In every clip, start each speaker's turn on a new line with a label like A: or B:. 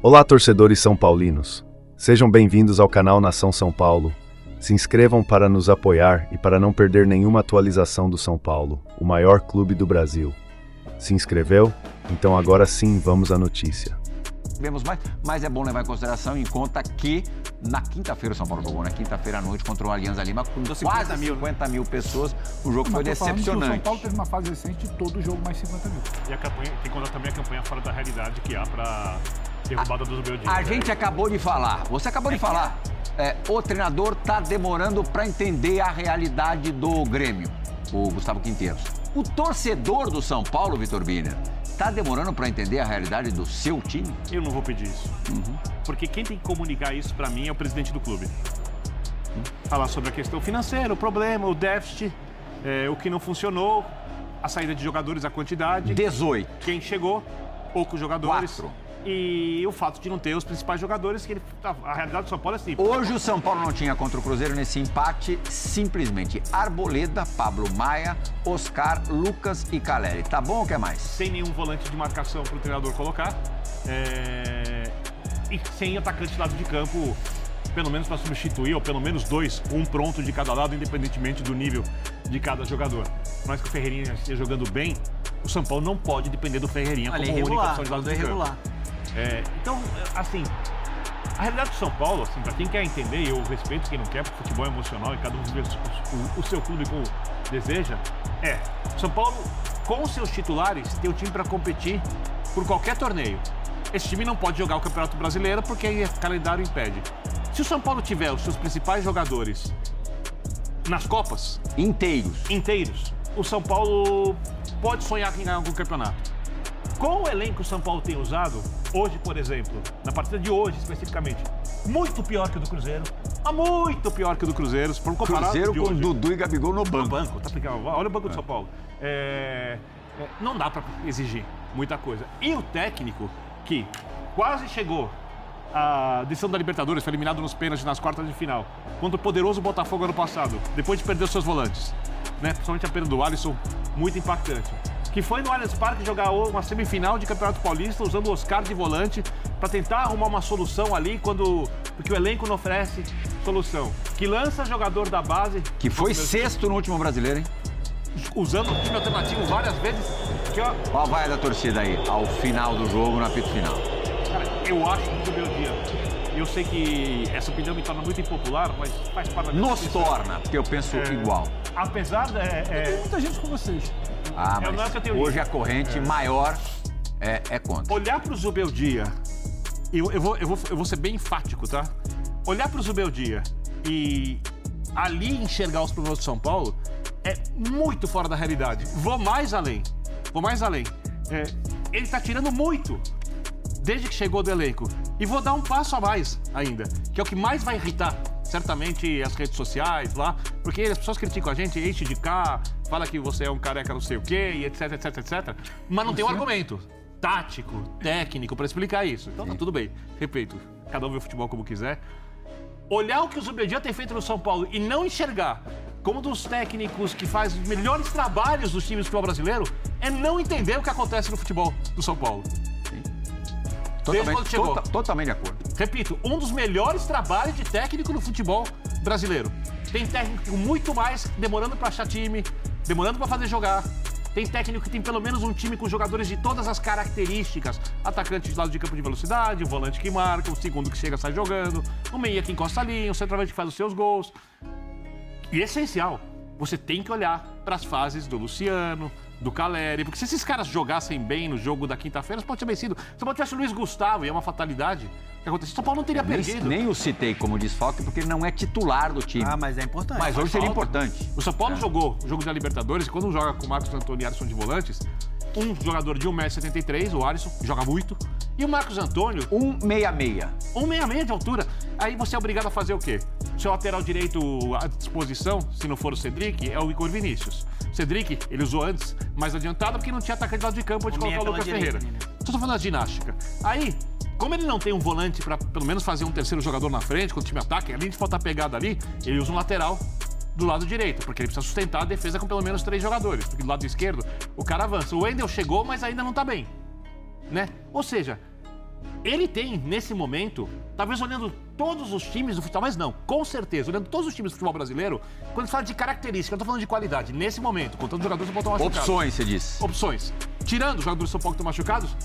A: Olá, torcedores são paulinos. Sejam bem-vindos ao canal Nação São Paulo. Se inscrevam para nos apoiar e para não perder nenhuma atualização do São Paulo, o maior clube do Brasil. Se inscreveu? Então agora sim, vamos à notícia.
B: Vemos mais, mas é bom levar em consideração em conta que na quinta-feira o São Paulo jogou, na quinta-feira à noite contra o Alianza Lima, com quase 50 mil pessoas, o jogo foi decepcionante.
C: O São Paulo teve uma fase recente de todo jogo mais 50 mil.
D: E a campanha, tem que contar também a campanha fora da realidade que há para derrubada dos Zubeldia.
B: A gente acabou de falar, você acabou de falar, o treinador tá demorando para entender a realidade do Grêmio, o Gustavo Quinteiros. O torcedor do São Paulo, Vitor Biner, tá demorando para entender a realidade do seu time?
D: Eu não vou pedir isso. Porque quem tem que comunicar isso para mim é o presidente do clube. Falar sobre a questão financeira, o problema, o déficit, o que não funcionou, a saída de jogadores, a quantidade.
B: 18.
D: Quem chegou, poucos jogadores.
B: 4.
D: E o fato de não ter os principais jogadores, que a realidade do São Paulo é simples.
B: Hoje o São Paulo não tinha contra o Cruzeiro nesse empate, simplesmente Arboleda, Pablo Maia, Oscar, Lucas e Caleri. Tá bom ou quer mais?
D: Sem nenhum volante de marcação para o treinador colocar. E sem atacante de lado de campo, pelo menos para substituir, ou pelo menos 2, um pronto de cada lado, independentemente do nível de cada jogador. Mas que o Ferreirinha esteja jogando bem, o São Paulo não pode depender do Ferreirinha como única opção de lado de campo. Então, assim, a realidade do São Paulo, assim, para quem quer entender, eu respeito quem não quer, porque futebol é emocional e cada um vive o seu clube como deseja, São Paulo, com os seus titulares, tem o time para competir por qualquer torneio. Esse time não pode jogar o Campeonato Brasileiro porque o calendário impede. Se o São Paulo tiver os seus principais jogadores nas Copas... Inteiros. O São Paulo pode sonhar em ganhar algum campeonato. Com o elenco que o São Paulo tem usado, hoje, por exemplo, na partida de hoje especificamente, muito pior que o do Cruzeiro. Muito pior que o do Cruzeiro. Se for comparar
B: Cruzeiro
D: de
B: com
D: hoje.
B: Dudu e Gabigol no banco.
D: Tá aplicando. Olha o banco do São Paulo. Não dá para exigir muita coisa. E o técnico, que quase chegou à decisão da Libertadores, foi eliminado nos pênaltis nas quartas de final, contra o poderoso Botafogo ano passado, depois de perder os seus volantes, né? Principalmente a perda do Alisson, muito impactante. Que foi no Allianz Parque jogar uma semifinal de Campeonato Paulista, usando o Oscar de volante, para tentar arrumar uma solução ali, porque o elenco não oferece solução. Que lança jogador da base...
B: Que foi sexto no último Brasileiro, hein?
D: Usando o time alternativo várias vezes.
B: Ó, vai da torcida aí, ao final do jogo, no apito final.
D: Cara, eu acho que do meu dia. Eu sei que essa opinião me torna muito impopular, mas faz parte da minha
B: Nos torna, porque eu penso igual.
D: Apesar de...
C: Tem muita gente com vocês.
B: Mas hoje a corrente maior é contra.
D: Olhar para o Zubeldia, eu vou ser bem enfático, tá? Olhar para o Zubeldia e ali enxergar os problemas do São Paulo é muito fora da realidade. Vou mais além. Ele tá tirando muito desde que chegou do elenco. E vou dar um passo a mais ainda, que é o que mais vai irritar, certamente, as redes sociais lá, porque as pessoas criticam a gente, enche de cá, fala que você é um careca não sei o quê, e etc, mas não tem um argumento tático, técnico para explicar isso. Então tá tudo bem, repito, cada um vê o futebol como quiser. Olhar o que o Zubeldia tem feito no São Paulo e não enxergar como um dos técnicos que faz os melhores trabalhos dos times do futebol brasileiro é não entender o que acontece no futebol do São Paulo.
B: Totalmente de acordo.
D: Repito, um dos melhores trabalhos de técnico no futebol brasileiro. Tem técnico muito mais demorando para achar time, demorando para fazer jogar. Tem técnico que tem pelo menos um time com jogadores de todas as características. Atacante de lado de campo de velocidade, o volante que marca, o segundo que chega sai jogando, o meia que encosta a linha, o centroavante que faz os seus gols. E é essencial, você tem que olhar para as fases do Luciano, do Caleri, porque se esses caras jogassem bem no jogo da quinta-feira, pode ter vencido. Se não tivesse o Luiz Gustavo, e é uma fatalidade que aconteceu, São Paulo não teria perdido.
B: Nem o citei como desfalque, porque ele não é titular do time.
E: Mas é importante.
B: Mas hoje seria importante.
D: O São Paulo jogou o jogo da Libertadores, e quando joga com o Marcos Antônio e Alisson de volantes, um jogador de 1,73 m, o Alisson, joga muito, e o Marcos Antônio...
B: 1,66.
D: 1,66 de altura. Aí você é obrigado a fazer o quê? Seu lateral direito à disposição, se não for o Cedric, é o Igor Vinícius. O Cedric, ele usou antes, mais adiantado, porque não tinha atacante de lado de campo onde colocar o Lucas Ferreira. Estou falando da ginástica. Aí, como ele não tem um volante para pelo menos fazer um terceiro jogador na frente, quando o time ataca, além de faltar pegada ali, ele usa um lateral do lado direito, porque ele precisa sustentar a defesa com pelo menos 3 jogadores, porque do lado esquerdo o cara avança. O Wendel chegou, mas ainda não tá bem, né? Ou seja, Ele tem, nesse momento, talvez olhando todos os times do futebol, mas não, com certeza, olhando todos os times do futebol brasileiro, quando se fala de característica, eu tô falando de qualidade, nesse momento, contando os jogadores do São Paulo estão machucados.
B: Opções, você disse.
D: Opções. Tirando os jogadores do São Paulo que estão machucados,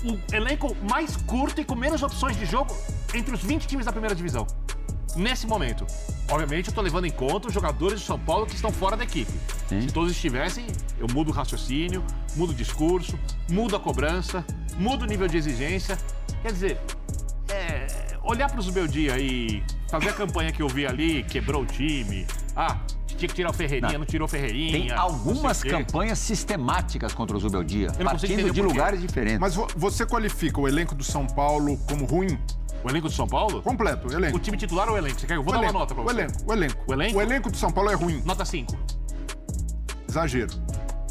D: o elenco mais curto e com menos opções de jogo entre os 20 times da primeira divisão. Nesse momento. Obviamente, eu tô levando em conta os jogadores do São Paulo que estão fora da equipe.
B: Sim.
D: Se todos estivessem, eu mudo o raciocínio, mudo o discurso, mudo a cobrança, mudo o nível de exigência. Quer dizer, olhar para o Zubeldia e fazer a campanha que eu vi ali, quebrou o time. Tinha que tirar o Ferreirinha, não tirou o Ferreirinha.
B: Tem algumas campanhas sistemáticas contra o Zubeldia,
D: Eu não consigo
B: partindo
D: entender
B: de
D: por quê.
B: lugares diferentes.
E: Mas você qualifica o elenco do São Paulo como ruim?
D: O elenco do São Paulo?
E: Completo, o elenco.
D: O time titular ou o elenco? Você quer? Eu vou dar uma nota pra você.
E: O elenco.
D: O elenco?
E: O elenco do São Paulo é ruim.
D: Nota 5.
E: Exagero.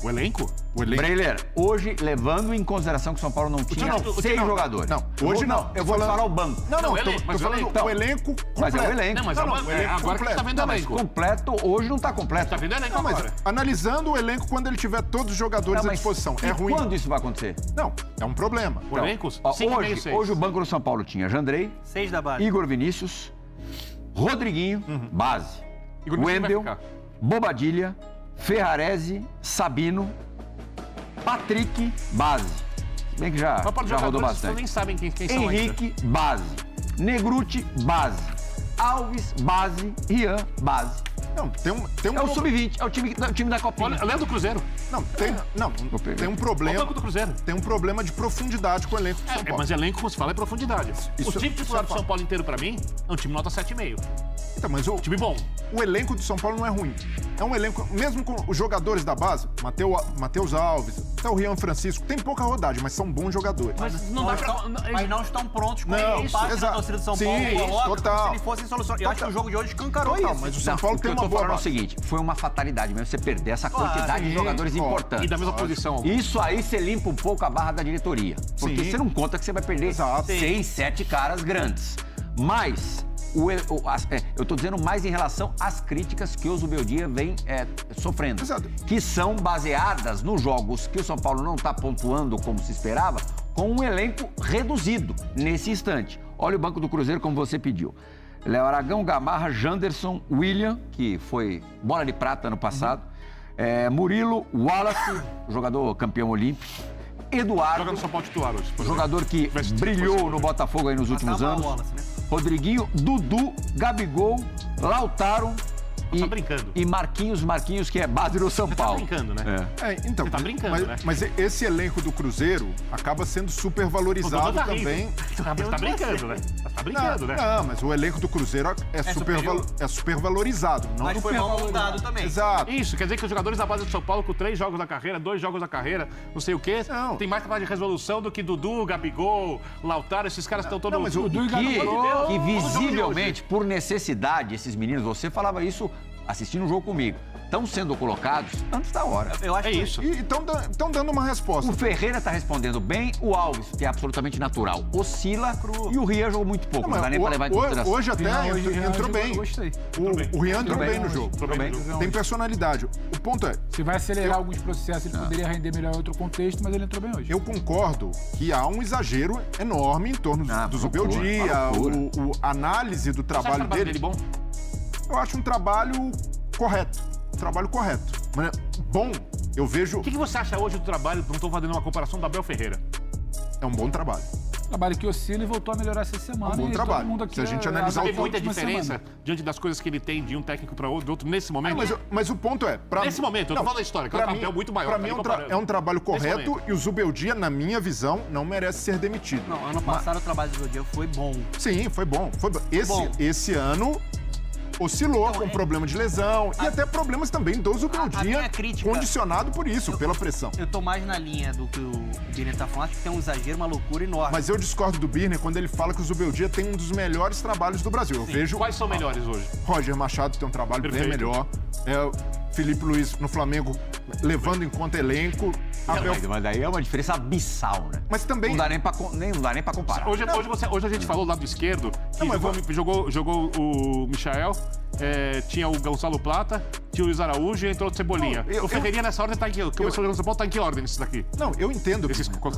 D: O elenco?
E: O elenco.
B: Breiler, hoje, levando em consideração que o São Paulo não tinha
E: time-
B: 6
E: não,
B: jogadores.
E: não, hoje não.
B: Eu
E: Tô
B: vou
E: falando-
B: falar o banco.
E: Não,
D: Não, o
E: tô
D: elenco, mas o
E: falando
D: elenco-
E: o elenco completo.
B: Mas é o elenco.
D: Não, mas
E: Não,
D: agora
E: o elenco
D: que você tá
E: completo.
D: vendo o
B: Não, mas
D: elenco.
B: completo, hoje não tá completo.
D: Tá vendo o elenco
E: Não, mas
D: agora?
E: analisando o elenco quando ele tiver todos os jogadores
B: Não,
E: à
B: mas
E: disposição.
B: e
E: É ruim.
B: quando isso vai acontecer?
E: Não, é um problema.
D: O elenco?
B: Ó,
D: 5,5, 6.
B: hoje o banco do São Paulo tinha Jandrei,
F: 6 da base.
B: Igor Vinícius, Rodriguinho, base,
D: Igor Vinícius
B: Wendel,
D: vai ficar.
B: Bobadilha, Ferrarese, Sabino, Patrick, base. Se bem que já
D: Mas para os
B: rodou
D: jogadores, vocês
B: bastante.
D: nem sabem quem são ainda.
B: Henrique, base. Negruti, base. Alves, base. Rian, base.
E: Não, tem um
B: É o sub-20, é o time da Copinha.
D: Olha, lembra do Cruzeiro?
E: Não, tem um
D: Olha o
E: problema.
D: banco do Cruzeiro.
E: Tem um problema de profundidade com o elenco do São Paulo.
D: Mas elenco, como se fala, é profundidade.
E: Isso-
D: O time titular do
E: isso é
D: São Paulo inteiro, pra mim, é um time nota 7,5.
E: Então, mas
D: Time bom.
E: o elenco do São Paulo não é ruim. É um elenco, mesmo com os jogadores da base, Matheus Alves, até o Rian Francisco, tem pouca rodagem, mas são bons jogadores.
D: Mas não dá pra...
F: Mas não estão prontos com
E: Não,
F: o empate da
E: exato.
F: torcida do São
E: Sim,
F: Paulo coloca como
E: total.
F: se ele fosse solução. Eu acho que o jogo de hoje escancarou
E: Total,
F: isso.
E: mas o São
B: Não,
E: Paulo
B: o que
E: tem
B: eu
E: uma
B: tô
E: boa
B: falando é o
E: base.
B: seguinte, foi uma fatalidade mesmo você perder essa quantidade de
E: sim,
B: jogadores
E: ó.
B: importantes.
D: E da mesma posição.
B: Isso aí você limpa um pouco a barra da diretoria. Porque
E: Sim.
B: você não conta que você vai perder
E: Exato.
B: 6, 7 caras grandes. Mas eu tô dizendo mais em relação às críticas que o Zubeldia vem sofrendo.
E: Exato.
B: Que são baseadas nos jogos que o São Paulo não está pontuando como se esperava, com um elenco reduzido nesse instante. Olha o banco do Cruzeiro como você pediu. Léo Aragão, Gamarra, Janderson, William, que foi bola de prata ano passado, Murilo, Wallace, jogador campeão olímpico,
D: Joga
B: Eduardo,
D: no São Paulo titular hoje. por exemplo.
B: jogador que
D: Vai se-
B: brilhou no Botafogo aí nos últimos
F: Passava a
B: anos,
F: bola, assim, né?
B: Rodriguinho, Dudu, Gabigol, Lautaro
D: Tá brincando.
B: e Marquinhos, que é base do São
D: Você tá
B: Paulo.
D: brincando, né?
E: Então,
D: Você tá brincando, né?
E: mas esse elenco do Cruzeiro acaba sendo super
D: O
E: valorizado
D: Dudu tá
E: também.
D: rindo. Você tá brincando, né? Você tá brincando, né?
E: Não, mas o elenco do Cruzeiro é super valorizado. Não
F: Mas foi mal montado também.
E: Exato.
D: Isso, quer dizer que os jogadores da base do São Paulo, com 3 jogos da carreira, 2 jogos da carreira, não sei o quê,
E: Não.
D: tem mais capacidade de resolução do que Dudu, Gabigol, Lautaro, esses caras estão todos...
E: Não, mas o-
C: Dudu e Gabigol.
B: Que
D: Todo jogo de
B: visivelmente, por necessidade, esses meninos, você falava isso assistindo o jogo comigo, estão sendo colocados antes da hora.
F: Eu acho
D: É
F: que
D: isso.
E: E estão dando uma resposta.
B: O Ferreira está respondendo bem, o Alves, que é absolutamente natural, oscila, e o Rian jogou muito pouco, não dá nem para levar em consideração.
E: Hoje até entrou bem.
C: Gostei.
E: O Rian entrou
B: bem
E: bem no
B: hoje.
E: jogo.
D: Entrou bem.
E: Tem personalidade. O ponto é,
C: Se vai acelerar alguns processos, ele poderia render melhor em outro contexto, mas ele entrou bem hoje.
E: eu concordo que há um exagero enorme em torno do
B: loucura,
E: Zubeldia,
B: uma loucura.
E: a análise do
D: Você acha o
E: trabalho
D: trabalho
E: dele.
D: dele bom?
E: Eu acho um trabalho correto. Mas, bom, eu vejo.
D: O que você acha hoje do trabalho, não estou fazendo uma comparação, do Abel Ferreira?
E: É um bom trabalho.
C: Trabalho que oscila e voltou a melhorar essa semana.
E: Um bom
C: e
E: trabalho.
C: todo mundo aqui
E: Se a gente analisar
D: Teve
E: o
D: muita
C: última
D: diferença
C: semana.
D: diante das coisas que ele tem de um técnico para outro nesse momento?
E: Mas o ponto é.
D: Nesse momento, eu tô falando da história, que é um papel muito maior,
E: Pra
D: tá
E: mim
D: ali comparando.
E: é um trabalho
D: Nesse
E: correto
D: momento.
E: e o Zubeldia, na minha visão, não merece ser demitido.
F: Não, ano passado o trabalho do Zubeldia foi bom.
E: Sim, foi bom.
F: bom.
E: Esse ano oscilou com problema de lesão e até problemas também do
F: a
E: Zubeldia,
F: minha crítica-
E: condicionado por isso, pela pressão.
F: Eu tô mais na linha do que o Birner tá falando, acho que tem um exagero, uma loucura enorme.
E: Mas eu discordo do Birner quando ele fala que o Zubeldia tem um dos melhores trabalhos do Brasil. Eu vejo
D: Quais são melhores hoje?
E: Roger Machado tem um trabalho bem
D: Perfeito.
E: melhor. Felipe Luiz no Flamengo levando em conta elenco. Abel-
B: Mas daí é uma diferença abissal, né?
E: Mas também.
B: Não dá nem pra comparar.
D: Hoje a gente falou do lado esquerdo, que
E: Não, mas
D: jogou o Michael, tinha o Gonçalo Plata, tinha o Luiz Araújo e entrou o Cebolinha.
E: Não,
D: o Ferreirinha nessa ordem tá em que... Começou jogando no São Paulo, tá em que ordem isso daqui?
E: Não, eu entendo.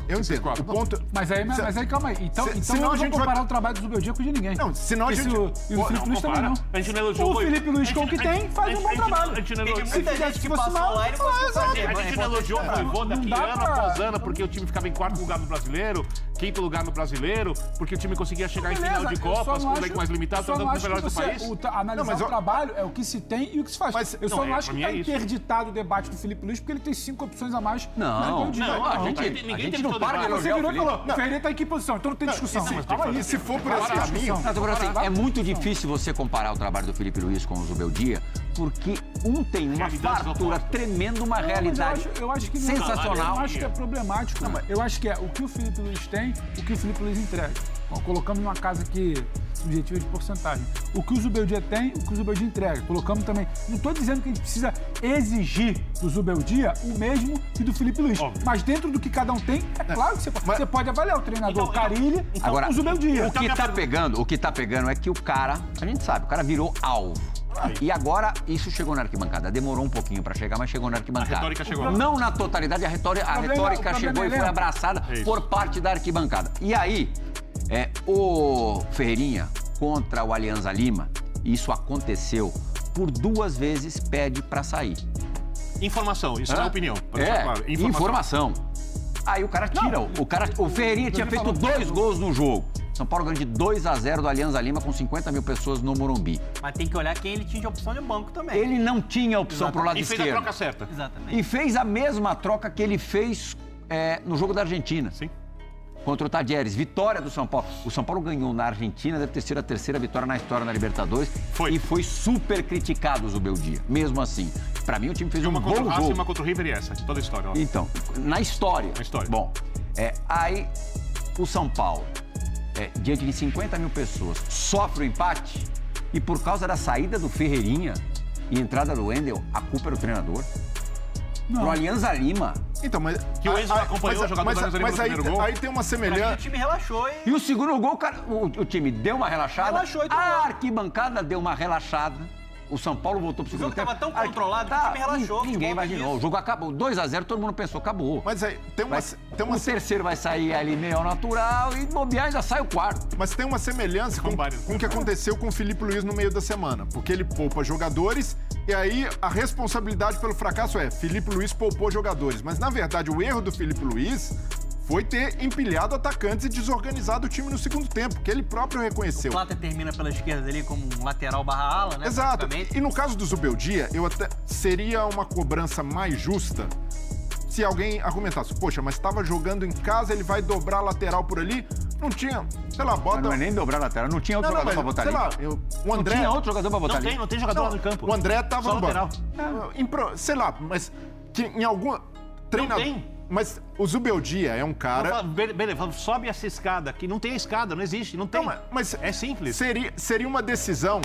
E: Eu entendo.
D: quatro.
E: O ponto...
C: Mas aí, calma aí. Então
E: senão
C: não
E: a
C: vamos
E: gente
C: comparar
E: vai...
C: o trabalho do Zubeldia com o de ninguém.
E: Não, senão a gente...
C: E o Felipe Luiz também não.
D: A gente não elogiou
C: O Felipe Luiz, com o que tem, faz um bom trabalho.
D: A gente não
F: Tem
D: elogiou.
F: muita gente que passou lá e não conseguiu fazer.
D: A gente não elogiou o Voivoda
C: Não
D: aqui
C: dá
D: ano
C: pra-
D: após ano, porque o time ficava em quarto lugar no Brasileiro, quinto lugar no Brasileiro, porque o time conseguia chegar em final de Copas com um elenco mais limitado,
C: só
D: tornando
C: não
D: os
C: acho que
D: melhores do país.
C: Analisar
E: Não, mas
C: o
E: eu-
C: trabalho é o que se tem e o que se faz.
E: Mas-
C: eu só
D: não,
C: não acho
D: pra
C: que
D: mim
C: tá
D: é isso.
C: interditado o debate do Felipe Luiz, porque ele tem 5 opções a mais.
B: Não,
C: Rebeldia.
B: não, a gente
D: ninguém
B: não
D: tem
B: para de
D: todo
C: Você
B: elogiar o
C: virou e
B: Felipe.
C: falou, o Ferreira tá em que posição? Então não tem discussão. Calma aí.
E: E se for por esse
C: Agora,
E: caminho...
C: discussão.
B: Não, tô falando assim, é muito difícil você comparar o trabalho do Felipe Luiz com o Zubeldia, porque um tem uma
D: Realidades
B: fartura
D: opostas.
B: tremenda, uma
C: Não, mas
B: realidade
C: eu acho que não,
B: sensacional.
C: Eu não acho que é problemático. Eu acho que é o que o Felipe Luiz tem, o que o Felipe Luiz entrega. Então, colocamos numa casa aqui subjetiva de porcentagem. O que o Zubeldia tem, o que o Zubeldia entrega. Colocamos também. Não estou dizendo que a gente precisa exigir do Zubeldia o mesmo que do Felipe Luiz.
D: Óbvio.
C: Mas dentro do que cada um tem, é claro que você pode avaliar o treinador
D: Então,
C: Carille
B: Agora,
C: o Zubeldia.
B: o que tá pegando é que o cara, a gente sabe, o cara virou alvo. E agora, isso chegou na arquibancada. Demorou um pouquinho pra chegar, mas chegou na arquibancada.
D: A retórica chegou.
B: Não na totalidade, a retórica chegou e foi abraçada por parte da arquibancada. E aí, o Ferreirinha contra o Alianza Lima, isso aconteceu, por 2 vezes pede pra sair.
D: Informação, isso não é opinião. pra deixar claro.
B: Informação. Aí o cara tira. O Ferreirinha tinha feito 2 gols no jogo. São Paulo ganhou de 2-0 do Alianza Lima com 50 mil pessoas no Morumbi.
F: Mas tem que olhar quem ele tinha de opção de banco também.
B: Ele não tinha opção pro lado
D: E fez a
B: esquerdo.
D: troca certa.
F: Exatamente.
B: E fez a mesma troca que ele fez no jogo da Argentina.
D: Sim.
B: Contra o Tadieres. Vitória do São Paulo. O São Paulo ganhou na Argentina, deve ter sido a 3ª vitória na história na Libertadores.
D: Foi.
B: E foi super criticado o Zubeldia. Mesmo assim. Pra mim, o time fez um
D: Uma contra o
B: bom
D: Racing e
B: jogo.
D: uma contra o River e essa. Toda a história. Ó.
B: Então, na história.
D: Na história.
B: Bom, aí o São Paulo, diante de 50 mil pessoas, sofre o empate e por causa da saída do Ferreirinha e entrada do Wendel, a culpa era do treinador.
C: Não.
B: Pro Alianza Lima.
E: Então, mas...
D: Que o Enzo acompanhou o jogador do Alianza Lima no primeiro gol.
E: aí tem uma
F: Pra mim, o
E: semelhança...
F: time relaxou
B: E o segundo gol, o time deu uma relaxada.
F: Relaxou e tomou.
B: A arquibancada deu uma relaxada. O São Paulo voltou pro segundo
F: jogo
B: tempo.
F: tava tão controlado que o time relaxou,
B: Ninguém
F: futebol
B: imaginou.
F: disso.
B: O jogo acabou. 2-0, todo mundo pensou, acabou.
E: Mas aí tem uma...
B: O terceiro vai sair ali meio ao natural e bobear ainda sai o quarto.
E: Mas tem uma semelhança com o que aconteceu com o Felipe Luiz no meio da semana. Porque ele poupa jogadores e aí a responsabilidade pelo fracasso Felipe Luiz poupou jogadores. Mas, na verdade, o erro do Felipe Luiz foi ter empilhado atacantes e desorganizado o time no segundo tempo, que ele próprio reconheceu.
F: O Plata termina pela esquerda ali como um lateral barra ala, né?
E: Exato.
F: praticamente.
E: E no caso do Zubeldia, eu até seria uma cobrança mais justa se alguém argumentasse, poxa, mas estava jogando em casa, ele vai dobrar a lateral por ali. Não tinha, sei lá, bota...
B: Não é nem dobrar a lateral, não tinha outro jogador pra botar
E: sei
B: ali.
E: lá, o André...
B: Não tinha outro jogador pra botar ali.
D: Não tem jogador lá no campo.
E: O André tava
D: Só
E: no banco.
D: lateral.
E: Sei lá, mas que em algum treinador...
D: tem.
E: Mas o Zubeldia é um cara...
D: Beleza, sobe essa escada aqui. Não tem escada, não existe, não tem.
E: Não, mas
D: É simples.
E: seria uma decisão...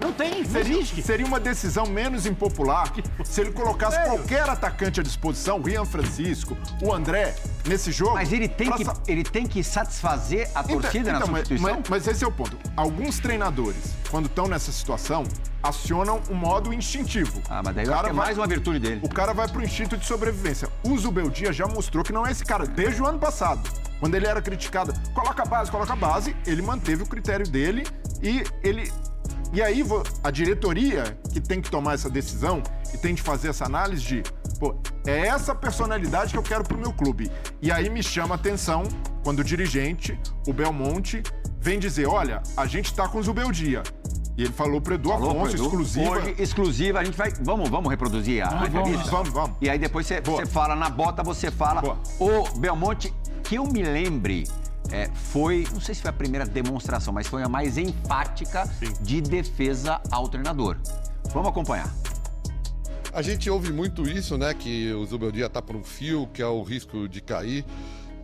D: Não tem, não existe.
E: Seria uma decisão menos impopular se ele colocasse qualquer atacante à disposição, o Rian Francisco, o André, nesse jogo.
B: Mas ele tem que satisfazer a torcida na substituição?
E: Mas esse é o ponto. Alguns treinadores, quando estão nessa situação, acionam um modo instintivo.
B: Ah, mas daí eu
E: O
B: acho
E: cara
B: que é mais uma virtude dele.
E: O cara vai pro instinto de sobrevivência. O Zubeldia já mostrou que não é esse cara desde o ano passado. Quando ele era criticado, coloca a base, ele manteve o critério dele e ele... E aí a diretoria que tem que tomar essa decisão e tem de fazer essa análise de, pô, é essa personalidade que eu quero pro meu clube. E aí me chama a atenção quando o dirigente, o Belmonte, vem dizer, olha, a gente tá com o Zubeldia. E ele falou pro Edu Afonso, exclusiva.
B: Hoje, exclusiva, a gente vai... Vamos reproduzir a entrevista?
E: Vamos.
B: E aí depois você fala na bota, você fala...
E: Boa.
B: O Belmonte, que eu me lembre... foi, não sei se foi a primeira demonstração, mas foi a mais enfática de defesa ao treinador. Vamos acompanhar.
G: A gente ouve muito isso, né, que o Zubeldia tá por um fio, que é o risco de cair,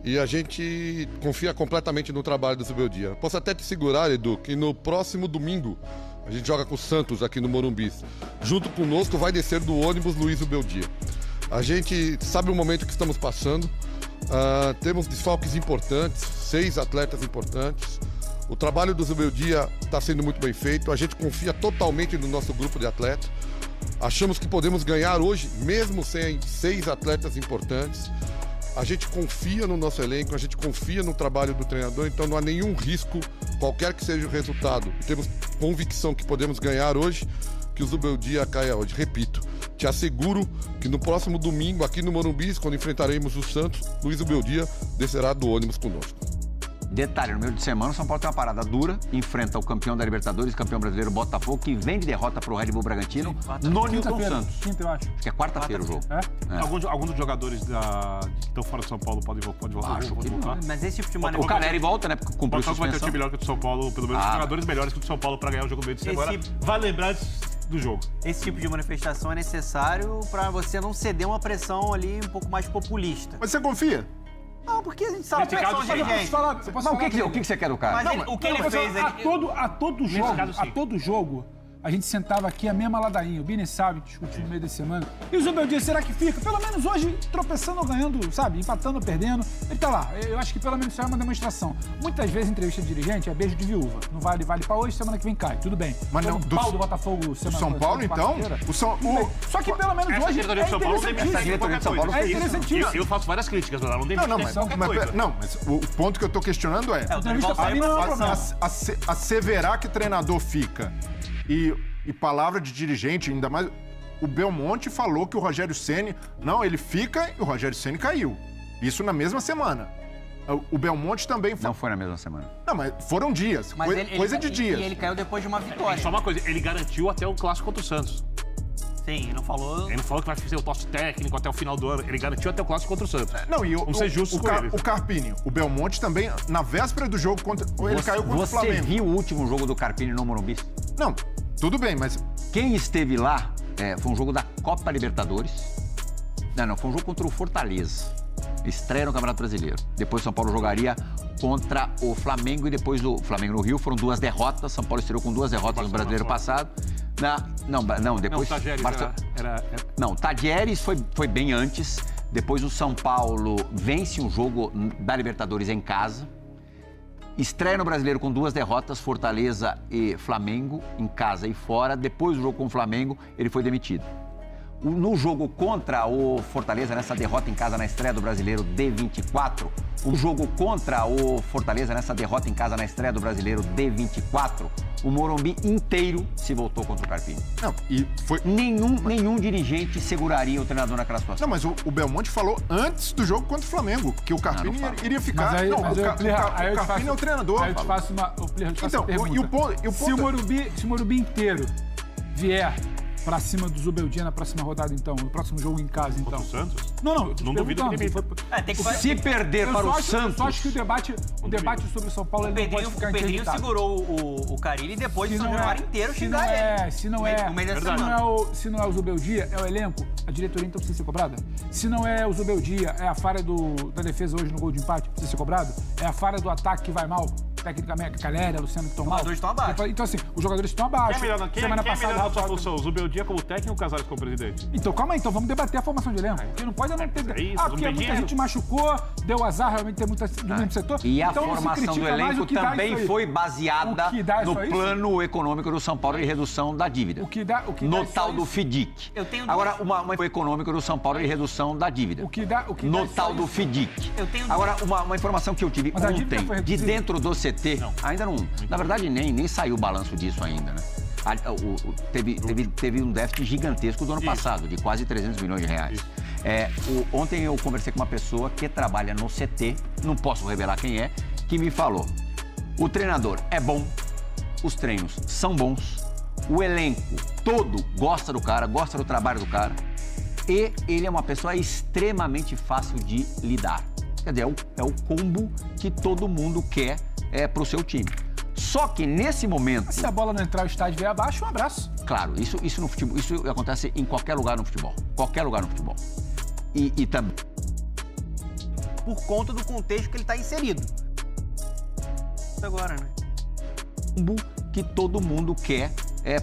G: e a gente confia completamente no trabalho do Zubeldia. Posso até te segurar, Edu, que no próximo domingo a gente joga com o Santos aqui no Morumbi. Junto conosco vai descer do ônibus Luiz Zubeldia. A gente sabe o momento que estamos passando. Temos desfalques importantes, 6 atletas importantes. O trabalho do Zubeldia está sendo muito bem feito. A gente confia totalmente no nosso grupo de atletas. Achamos que podemos ganhar hoje, mesmo sem 6 atletas importantes. A gente confia no nosso elenco, a gente confia no trabalho do treinador, então não há nenhum risco, qualquer que seja o resultado. Temos convicção que podemos ganhar hoje, que o Zubeldia caia hoje. Repito, te asseguro que no próximo domingo, aqui no Morumbi, quando enfrentaremos o Santos, Luiz Zubeldia descerá do ônibus conosco.
B: Detalhe, no meio de semana, o São Paulo tem uma parada dura, enfrenta o campeão da Libertadores, campeão brasileiro Botafogo, que vem de derrota pro Red Bull Bragantino, no Newton Santos.
C: Quinta, eu acho.
B: Acho que é quarta-feira o jogo.
D: Alguns dos jogadores que estão fora de São Paulo podem voltar?
B: Acho que
D: voltar?
F: Mas esse tipo de
B: O
F: maneira...
B: Caleri volta, né? Porque
D: O
B: cumpriu
D: Botafogo vai ter um
B: suspensão.
D: time melhor que o do São Paulo, pelo menos jogadores melhores que o do São Paulo para ganhar o jogo do meio de semana. Agora, vai lembrar do jogo.
F: Esse tipo de manifestação é necessário para você não ceder uma pressão ali um pouco mais populista.
E: Mas você confia?
F: Não, porque a gente sabe
D: Nesse
F: que
D: caso,
F: são
D: sim.
F: dirigentes.
B: Mas o que você quer do cara?
F: Mas o que ele fez...
C: A todo
D: sim.
C: jogo, a gente sentava aqui a mesma ladainha. O Bini sabe, discutiu no meio da semana. E o Zubeldia, será que fica? Pelo menos hoje, tropeçando ou ganhando, sabe? Empatando ou perdendo. Ele tá lá. Eu acho que pelo menos isso é uma demonstração. Muitas vezes, entrevista de dirigente é beijo de viúva. Não vale pra hoje, semana que vem cai. Tudo bem.
E: Mas não,
C: do pau do Botafogo semana
E: São Paulo, então?
C: Só que pelo menos
D: Essa
C: hoje
D: diretoria de São Paulo tem
B: Essa diretoria de São Paulo
C: é
B: fez isso.
C: interessantíssimo.
D: Eu faço várias críticas, mas ela não tem
E: Mas o ponto que eu tô questionando é...
F: o Dorival saiu pra situação.
E: Asseverar que treinador fica e palavra de dirigente, ainda mais... O Belmonte falou que o Rogério Ceni... Não, ele fica e o Rogério Ceni caiu. Isso na mesma semana. O Belmonte também...
B: Não foi na mesma semana.
E: Não, mas foram dias.
F: Mas
E: coisa de dias.
F: E ele caiu depois de uma vitória.
D: Só uma coisa, ele garantiu até o clássico contra o Santos.
F: Sim, ele não falou...
D: Ele não falou que vai fazer o tosse técnico até o final do ano. Ele garantiu até o clássico contra o Santos.
E: Não, e
D: Vamos ser justos com eles.
E: o Carpini, o Belmonte também, na véspera do jogo, ele caiu contra o
B: Você
E: Flamengo.
B: viu o último jogo do Carpini no Morumbi?
E: Não, tudo bem, mas...
B: Quem esteve lá foi um jogo da Copa Libertadores. Não, foi um jogo contra o Fortaleza. Estreia no Campeonato Brasileiro. Depois o São Paulo jogaria contra o Flamengo e depois o Flamengo no Rio. Foram 2 derrotas. São Paulo estreou com 2 derrotas no Brasileiro passado. Não, depois...
D: Não, o Tadieres era...
B: Não, Tadieres foi bem antes. Depois o São Paulo vence um jogo da Libertadores em casa. Estreia no Brasileiro com 2 derrotas, Fortaleza e Flamengo, em casa e fora. Depois do jogo com o Flamengo, ele foi demitido. No jogo contra o Fortaleza, nessa derrota em casa na estreia do Brasileiro D24, o jogo contra o Fortaleza, nessa derrota em casa na estreia do Brasileiro D24, o Morumbi inteiro se voltou contra o Carpini.
E: Não, e foi...
B: Nenhum dirigente seguraria o treinador naquela situação.
E: Não, mas o Belmonte falou antes do jogo contra o Flamengo, que o Carpini iria ficar...
C: Mas aí,
E: não,
C: mas
E: o Carpini é o treinador.
C: Aí eu te faço uma
E: Então,
C: pergunta.
E: e o ponto...
C: Se o Morumbi inteiro vier pra cima do Zubeldia na próxima rodada, então, no próximo jogo em casa, então.
D: Contra o Santos?
C: Não, eu tô te
D: Não duvido que ele
F: Tem que
B: Se perder para o Santos...
C: Eu só acho que o debate sobre o São Paulo ele não pode
F: O
C: ficar
F: Pedrinho
C: interditado.
F: segurou o Carille e depois do São Januário inteiro xingar ele.
C: Se não é o Zubeldia, é o elenco, a diretoria então precisa ser cobrada. Se não é o Zubeldia, é a falha da defesa hoje no gol de empate, precisa ser cobrado. É a falha do ataque que vai mal, tecnicamente, a Caleri, a Luciano que estão mal.
F: Os jogadores estão abaixo.
C: Então assim, os jogadores estão abaixo.
D: Quem é melhor na sua função? O Zubeldia como técnico ou o Casares como presidente?
C: Então calma aí, então vamos debater a formação de elenco. Porque não pode não ter...
D: isso,
C: porque muita gente machucou, deu azar realmente ter muita do mesmo setor.
B: E a
C: então,
B: formação do elenco também foi baseada no plano econômico do São Paulo de redução da dívida. No tal do FIDIC. Agora, uma econômica do São Paulo de redução da dívida. No tal do FIDIC. Agora, uma informação que eu tive ontem, de dentro do CT, ainda não... Na verdade, nem saiu o balanço disso ainda, né? Teve um déficit gigantesco do ano passado, de quase 300 milhões de reais. Ontem eu conversei com uma pessoa que trabalha no CT, não posso revelar quem é, que me falou: o treinador é bom, os treinos são bons, o elenco todo gosta do cara, gosta do trabalho do cara, e ele é uma pessoa extremamente fácil de lidar. Quer dizer, é o combo que todo mundo quer pro seu time. Só que nesse momento...
C: Se a bola não entrar, o estádio vier abaixo, um abraço.
B: Claro, isso no futebol, isso acontece em qualquer lugar no futebol. Qualquer lugar no futebol. E também...
F: Por conta do contexto que ele está inserido. Agora, né?
B: Que todo mundo quer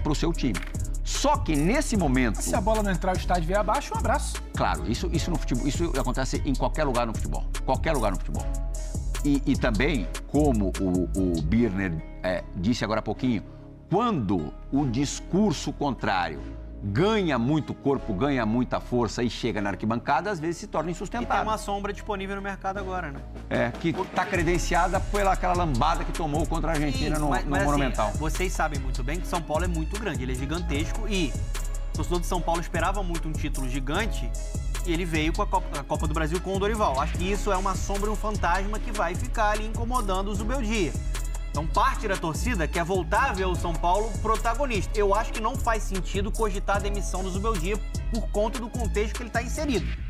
B: pro seu time. Só que nesse momento...
C: Se a bola não entrar, o estádio vier abaixo, um abraço.
B: Claro, isso no futebol, isso acontece em qualquer lugar no futebol. Qualquer lugar no futebol. E também, como o Birner disse agora há pouquinho, quando o discurso contrário ganha muito corpo, ganha muita força e chega na arquibancada, às vezes se torna
F: E tem
B: insustentável.
F: uma sombra disponível no mercado agora, né?
B: Que está credenciada pela aquela lambada que tomou contra a Argentina no Monumental.
F: Assim, vocês sabem muito bem que São Paulo é muito grande, ele é gigantesco e o torcedor de São Paulo esperava muito um título gigante e ele veio com a Copa do Brasil com o Dorival. Acho que isso é uma sombra e um fantasma que vai ficar ali incomodando o Zubeldia. Então, parte da torcida quer voltar a ver o São Paulo protagonista. Eu acho que não faz sentido cogitar a demissão do Zubeldia por conta do contexto que ele está inserido.